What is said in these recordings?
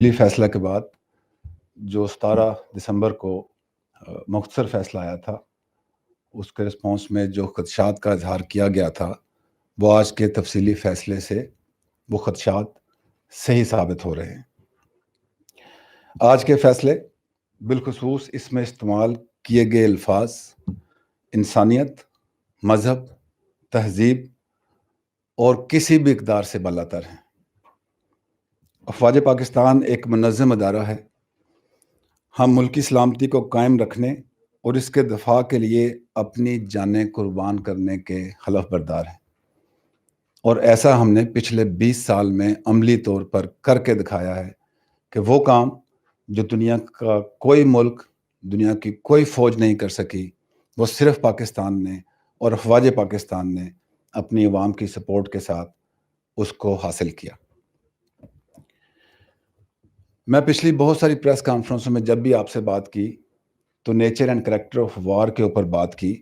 فیصلہ کے بعد جو 17 دسمبر کو مختصر فیصلہ آیا تھا، اس کے رسپانس میں جو خدشات کا اظہار کیا گیا تھا، وہ آج کے تفصیلی فیصلے سے وہ خدشات صحیح ثابت ہو رہے ہیں۔ آج کے فیصلے بالخصوص اس میں استعمال کیے گئے الفاظ انسانیت، مذہب، تہذیب اور کسی بھی اقدار سے بالاتر ہیں۔ افواج پاکستان ایک منظم ادارہ ہے۔ ہم ملکی سلامتی کو قائم رکھنے اور اس کے دفاع کے لیے اپنی جانیں قربان کرنے کے حلف بردار ہیں، اور ایسا ہم نے پچھلے 20 سال میں عملی طور پر کر کے دکھایا ہے کہ وہ کام جو دنیا کا کوئی ملک، دنیا کی کوئی فوج نہیں کر سکی، وہ صرف پاکستان نے اور افواج پاکستان نے اپنی عوام کی سپورٹ کے ساتھ اس کو حاصل کیا۔ میں پچھلی بہت ساری پریس کانفرنسوں میں جب بھی آپ سے بات کی تو nature and character of war کے اوپر بات کی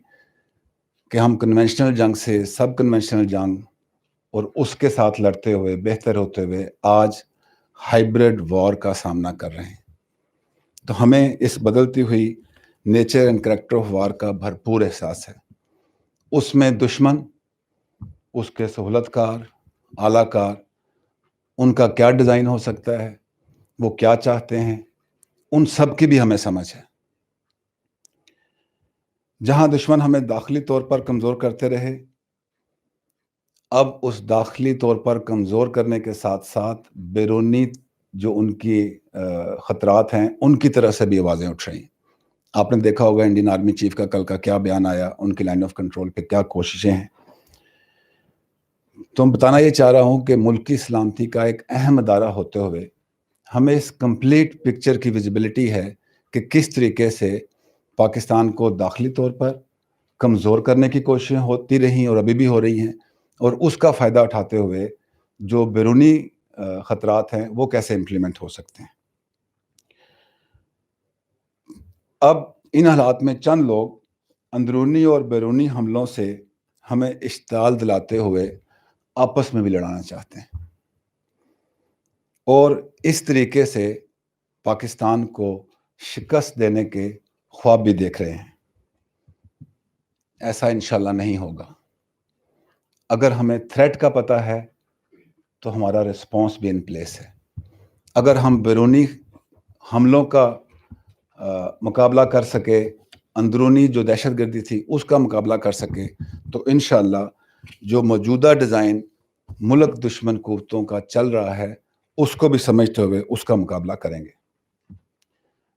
کہ ہم کنونشنل جنگ سے سب کنونشنل جنگ اور اس کے ساتھ لڑتے ہوئے بہتر ہوتے ہوئے آج ہائبرڈ وار کا سامنا کر رہے ہیں۔ تو ہمیں اس بدلتی ہوئی nature and character of war کا بھرپور احساس ہے۔ اس میں دشمن، اس کے سہولت کار، اعلیٰ کار، ان کا کیا ڈیزائن ہو سکتا ہے، وہ کیا چاہتے ہیں، ان سب کی بھی ہمیں سمجھ ہے۔ جہاں دشمن ہمیں داخلی طور پر کمزور کرتے رہے، اب اس داخلی طور پر کمزور کرنے کے ساتھ ساتھ بیرونی جو ان کی خطرات ہیں، ان کی طرح سے بھی آوازیں اٹھ رہی ہیں۔ آپ نے دیکھا ہوگا انڈین آرمی چیف کا کل کا کیا بیان آیا، ان کی لائن آف کنٹرول پہ کیا کوششیں ہیں۔ تو بتانا یہ چاہ رہا ہوں کہ ملکی سلامتی کا ایک اہم ادارہ ہوتے ہوئے ہمیں اس کمپلیٹ پکچر کی ویزیبلٹی ہے کہ کس طریقے سے پاکستان کو داخلی طور پر کمزور کرنے کی کوششیں ہوتی رہیں اور ابھی بھی ہو رہی ہیں، اور اس کا فائدہ اٹھاتے ہوئے جو بیرونی خطرات ہیں وہ کیسے امپلیمنٹ ہو سکتے ہیں۔ اب ان حالات میں چند لوگ اندرونی اور بیرونی حملوں سے ہمیں اشتعال دلاتے ہوئے آپس میں بھی لڑانا چاہتے ہیں، اور اس طریقے سے پاکستان کو شکست دینے کے خواب بھی دیکھ رہے ہیں۔ ایسا انشاءاللہ نہیں ہوگا۔ اگر ہمیں تھریٹ کا پتہ ہے تو ہمارا رسپانس بھی ان پلیس ہے۔ اگر ہم بیرونی حملوں کا مقابلہ کر سکے، اندرونی جو دہشت گردی تھی اس کا مقابلہ کر سکے، تو انشاءاللہ جو موجودہ ڈیزائن ملک دشمن قوتوں کا چل رہا ہے اس کو بھی سمجھتے ہوئے اس کا مقابلہ کریں گے۔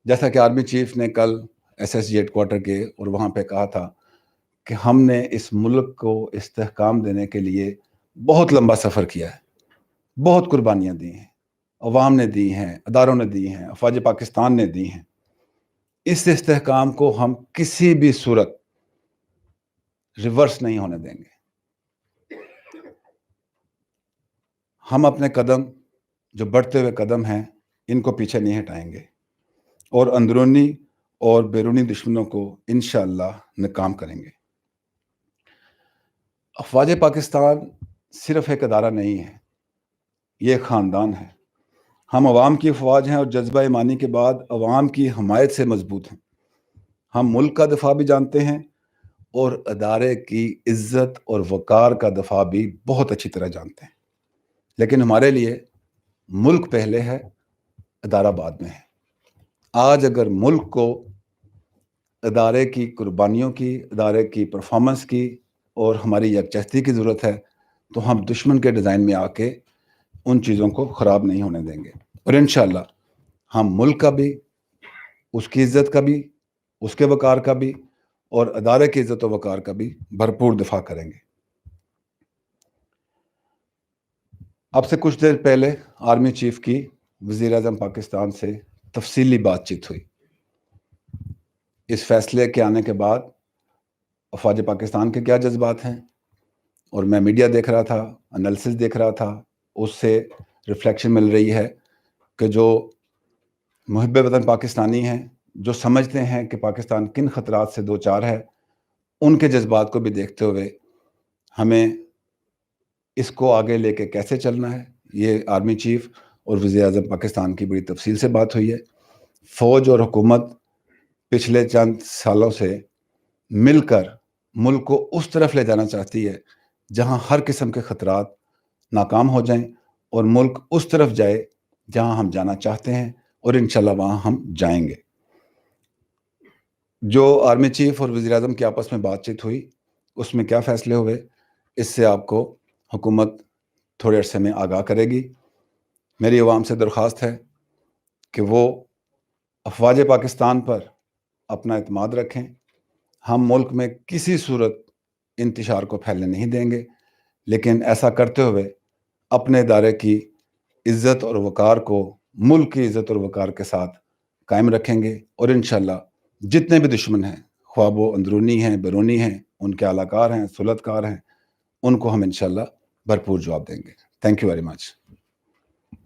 جیسا کہ آرمی چیف نے کل SSG ہیڈ کوارٹر کے اور وہاں پہ کہا تھا کہ ہم نے اس ملک کو استحکام دینے کے لیے بہت لمبا سفر کیا ہے، بہت قربانیاں دی ہیں، عوام نے دی ہیں، اداروں نے دی ہیں، افواج پاکستان نے دی ہیں۔ اس استحکام کو ہم کسی بھی صورت ریورس نہیں ہونے دیں گے۔ ہم اپنے قدم جو بڑھتے ہوئے قدم ہیں ان کو پیچھے نہیں ہٹائیں گے، اور اندرونی اور بیرونی دشمنوں کو انشاءاللہ ناکام کریں گے۔ افواج پاکستان صرف ایک ادارہ نہیں ہے، یہ ایک خاندان ہے۔ ہم عوام کی افواج ہیں اور جذبہ ایمانی کے بعد عوام کی حمایت سے مضبوط ہیں۔ ہم ملک کا دفاع بھی جانتے ہیں اور ادارے کی عزت اور وقار کا دفاع بھی بہت اچھی طرح جانتے ہیں، لیکن ہمارے لیے ملک پہلے ہے، ادارہ بعد میں ہے۔ آج اگر ملک کو ادارے کی قربانیوں کی، ادارے کی پرفارمنس کی اور ہماری یکجہتی کی ضرورت ہے، تو ہم دشمن کے ڈیزائن میں آ کے ان چیزوں کو خراب نہیں ہونے دیں گے، اور انشاءاللہ ہم ملک کا بھی، اس کی عزت کا بھی، اس کے وقار کا بھی، اور ادارے کی عزت و وقار کا بھی بھرپور دفاع کریں گے۔ اب سے کچھ دیر پہلے آرمی چیف کی وزیر اعظم پاکستان سے تفصیلی بات چیت ہوئی۔ اس فیصلے کے آنے کے بعد افواج پاکستان کے کیا جذبات ہیں، اور میں میڈیا دیکھ رہا تھا، انالیسس دیکھ رہا تھا، اس سے ریفلیکشن مل رہی ہے کہ جو محب وطن پاکستانی ہیں، جو سمجھتے ہیں کہ پاکستان کن خطرات سے دوچار ہے، ان کے جذبات کو بھی دیکھتے ہوئے ہمیں اس کو آگے لے کے کیسے چلنا ہے، یہ آرمی چیف اور وزیر اعظم پاکستان کی بڑی تفصیل سے بات ہوئی ہے. فوج اور حکومت پچھلے چند سالوں سے مل کر ملک کو اس طرف لے جانا چاہتی ہے جہاں ہر قسم کے خطرات ناکام ہو جائیں اور ملک اس طرف جائے جہاں ہم جانا چاہتے ہیں، اور انشاءاللہ وہاں ہم جائیں گے. جو آرمی چیف اور وزیر اعظم کی آپس میں بات چیت ہوئی اس میں کیا فیصلے ہوئے، اس سے آپ کو حکومت تھوڑے عرصے میں آگاہ کرے گی. میری عوام سے درخواست ہے کہ وہ افواج پاکستان پر اپنا اعتماد رکھیں. ہم ملک میں کسی صورت انتشار کو پھیلنے نہیں دیں گے، لیکن ایسا کرتے ہوئے اپنے ادارے کی عزت اور وقار کو ملک کی عزت اور وقار کے ساتھ قائم رکھیں گے. اور انشاءاللہ جتنے بھی دشمن ہیں، خواہ وہ اندرونی ہیں، بیرونی ہیں، ان کے اعلی کار ہیں، سلطکار ہیں، ان کو ہم انشاءاللہ بھرپور جواب دیں گے. Thank you very much.